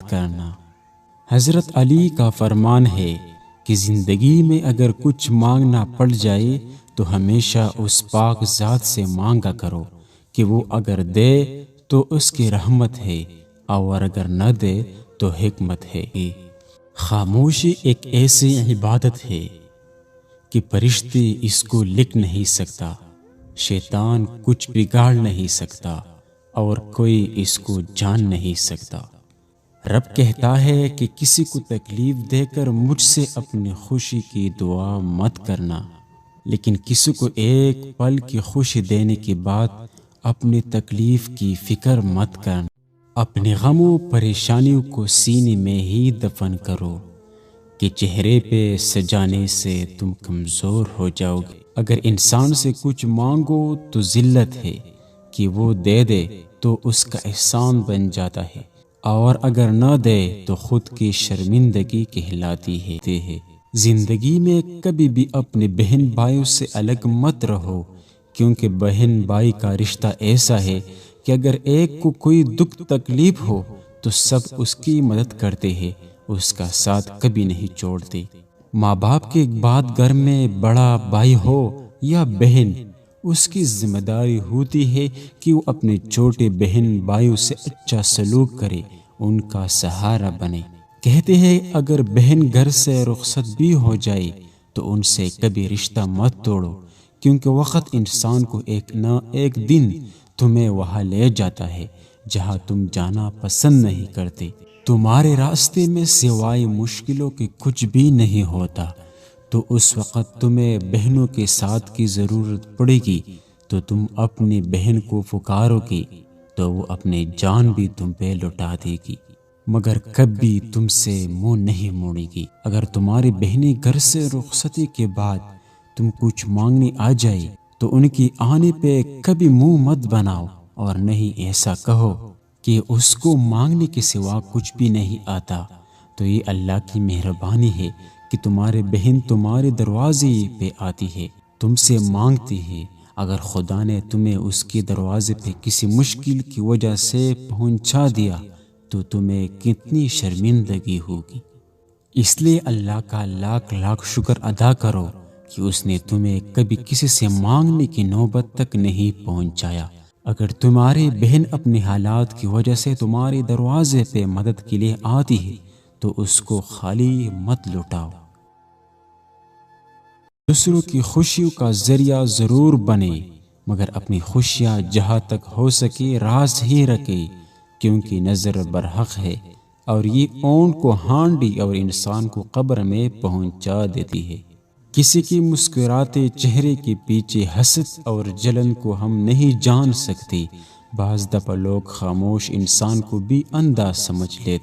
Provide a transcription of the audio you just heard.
کرنا۔ حضرت علی کا فرمان ہے کہ زندگی میں اگر کچھ مانگنا پڑ جائے تو ہمیشہ اس پاک ذات سے مانگا کرو کہ وہ اگر دے تو اس کی رحمت ہے اور اگر نہ دے تو حکمت ہے۔ خاموشی ایک ایسی عبادت ہے کہ فرشتے اس کو لکھ نہیں سکتا، شیطان کچھ بگاڑ نہیں سکتا اور کوئی اس کو جان نہیں سکتا۔ رب کہتا ہے کہ کسی کو تکلیف دے کر مجھ سے اپنی خوشی کی دعا مت کرنا، لیکن کسی کو ایک پل کی خوشی دینے کے بعد اپنی تکلیف کی فکر مت کرنا۔ اپنے غم و پریشانیوں کو سینے میں ہی دفن کرو کہ چہرے پہ سجانے سے تم کمزور ہو جاؤ گے۔ اگر انسان سے کچھ مانگو تو ذلت ہے کہ وہ دے دے تو اس کا احسان بن جاتا ہے، اور اگر نہ دے تو خود کی شرمندگی کہلاتی ہے۔ زندگی میں کبھی بھی اپنے بہن بھائیوں سے الگ مت رہو، کیونکہ بہن بھائی کا رشتہ ایسا ہے کہ اگر ایک کو کوئی دکھ تکلیف ہو تو سب اس کی مدد کرتے ہیں، اس کا ساتھ کبھی نہیں چھوڑتے۔ ماں باپ کے بعد گھر میں بڑا بھائی ہو یا بہن، اس کی ذمہ داری ہوتی ہے کہ وہ اپنے چھوٹے بہن بھائیوں سے اچھا سلوک کرے، ان کا سہارا بنے۔ کہتے ہیں اگر بہن گھر سے رخصت بھی ہو جائے تو ان سے کبھی رشتہ مت توڑو، کیونکہ وقت انسان کو ایک نہ ایک دن تمہیں وہاں لے جاتا ہے جہاں تم جانا پسند نہیں کرتے۔ تمہارے راستے میں سوائے مشکلوں کے کچھ بھی نہیں ہوتا، تو اس وقت تمہیں بہنوں کے ساتھ کی ضرورت پڑے گی تو تم اپنی بہن کو پکارو گی تو وہ اپنی جان بھی تم پہ لٹا دے گی، مگر کبھی تم سے منہ نہیں موڑے گی۔ اگر تمہاری بہنیں گھر سے رخصتی کے بعد تم کچھ مانگنے آ جائے تو ان کی آنے پہ کبھی منہ مت بناؤ، اور نہیں ایسا کہو کہ اس کو مانگنے کے سوا کچھ بھی نہیں آتا، تو یہ اللہ کی مہربانی ہے کہ تمہارے بہن تمہارے دروازے پہ آتی ہے، تم سے مانگتی ہے۔ اگر خدا نے تمہیں اس کے دروازے پہ کسی مشکل کی وجہ سے پہنچا دیا تو تمہیں کتنی شرمندگی ہوگی۔ اس لیے اللہ کا لاکھ لاکھ شکر ادا کرو کہ اس نے تمہیں کبھی کسی سے مانگنے کی نوبت تک نہیں پہنچایا۔ اگر تمہاری بہن اپنے حالات کی وجہ سے تمہارے دروازے پہ مدد کے لیے آتی ہے تو اس کو خالی مت لٹاؤ۔ دوسروں کی خوشیوں کا ذریعہ ضرور بنے، مگر اپنی خوشیاں جہاں تک ہو سکے راز ہی رکھے، کیونکہ نظر برحق ہے اور یہ اونٹ کو ہانڈی اور انسان کو قبر میں پہنچا دیتی ہے۔ کسی کی مسکراتے چہرے کے پیچھے حسد اور جلن کو ہم نہیں جان سکتے۔ بعض دفعہ لوگ خاموش انسان کو بھی اندھا سمجھ لیتے۔